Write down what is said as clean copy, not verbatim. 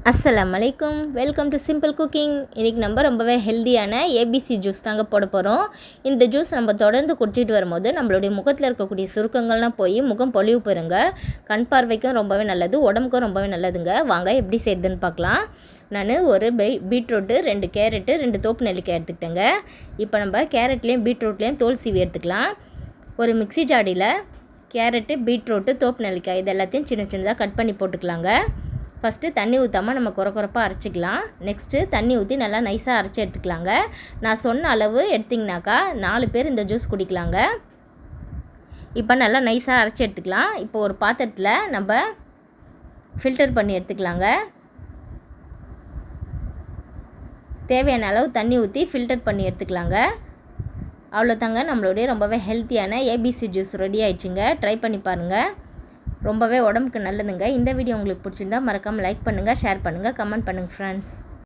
அஸ்ஸலாமு அலைக்கும், welcome to simple cooking. இன்றைக்கி நம்ம ரொம்பவே ஹெல்த்தியான ஏபிசி ஜூஸ் தாங்க போட போகிறோம். இந்த ஜூஸ் நம்ம தொடர்ந்து குடிச்சிட்டு வரும்போது நம்மளுடைய முகத்தில் இருக்கக்கூடிய சுருக்கங்கள்லாம் போய் முகம் பொலிவு பெறுங்க. கண் பார்வைக்கும் ரொம்பவே நல்லது, உடம்புக்கும் ரொம்பவே நல்லதுங்க. வாங்க எப்படி செய்யுதுன்னு பார்க்கலாம். நான் ஒரு பீட்ரூட்டு, 2 கேரட்டு, 2 தோப்பு நெல்லிக்காய் எடுத்துக்கிட்டேங்க. இப்போ நம்ம கேரட்லேயும் பீட்ரூட்லேயும் தோல் சீவி எடுத்துக்கலாம். ஒரு மிக்ஸி ஜாடியில் கேரட்டு, பீட்ரூட்டு, தோப்பு நெல்லிக்காய் இது எல்லாத்தையும் சின்ன சின்னதாக கட் பண்ணி போட்டுக்கலாங்க. ஃபஸ்ட்டு தண்ணி ஊற்றாமல் நம்ம குறப்பாக அரைச்சிக்கலாம். நெக்ஸ்ட்டு தண்ணி ஊற்றி நல்லா நைஸாக அரைச்சி எடுத்துக்கலாங்க. நான் சொன்ன அளவு எடுத்திங்கனாக்கா 4 பேர் இந்த ஜூஸ் குடிக்கலாங்க. இப்போ நல்லா நைஸாக அரைச்சி எடுத்துக்கலாம். இப்போ ஒரு பாத்திரத்தில் நம்ம ஃபில்டர் பண்ணி எடுத்துக்கலாங்க. தேவையான அளவு தண்ணி ஊற்றி ஃபில்டர் பண்ணி எடுத்துக்கலாங்க. அவ்வளோதாங்க, நம்மளுடைய ரொம்பவே ஹெல்த்தியான ஏபிசி ஜூஸ் ரெடி ஆயிடுச்சுங்க. ட்ரை பண்ணி பாருங்கள், ரொம்பவே உடம்புக்கு நல்லதுங்க. இந்த வீடியோ உங்களுக்கு பிடிச்சிருந்தா மறக்காமல் லைக் பண்ணுங்கள், ஷேர் பண்ணுங்கள், கமெண்ட் பண்ணுங்கள் ஃப்ரெண்ட்ஸ்.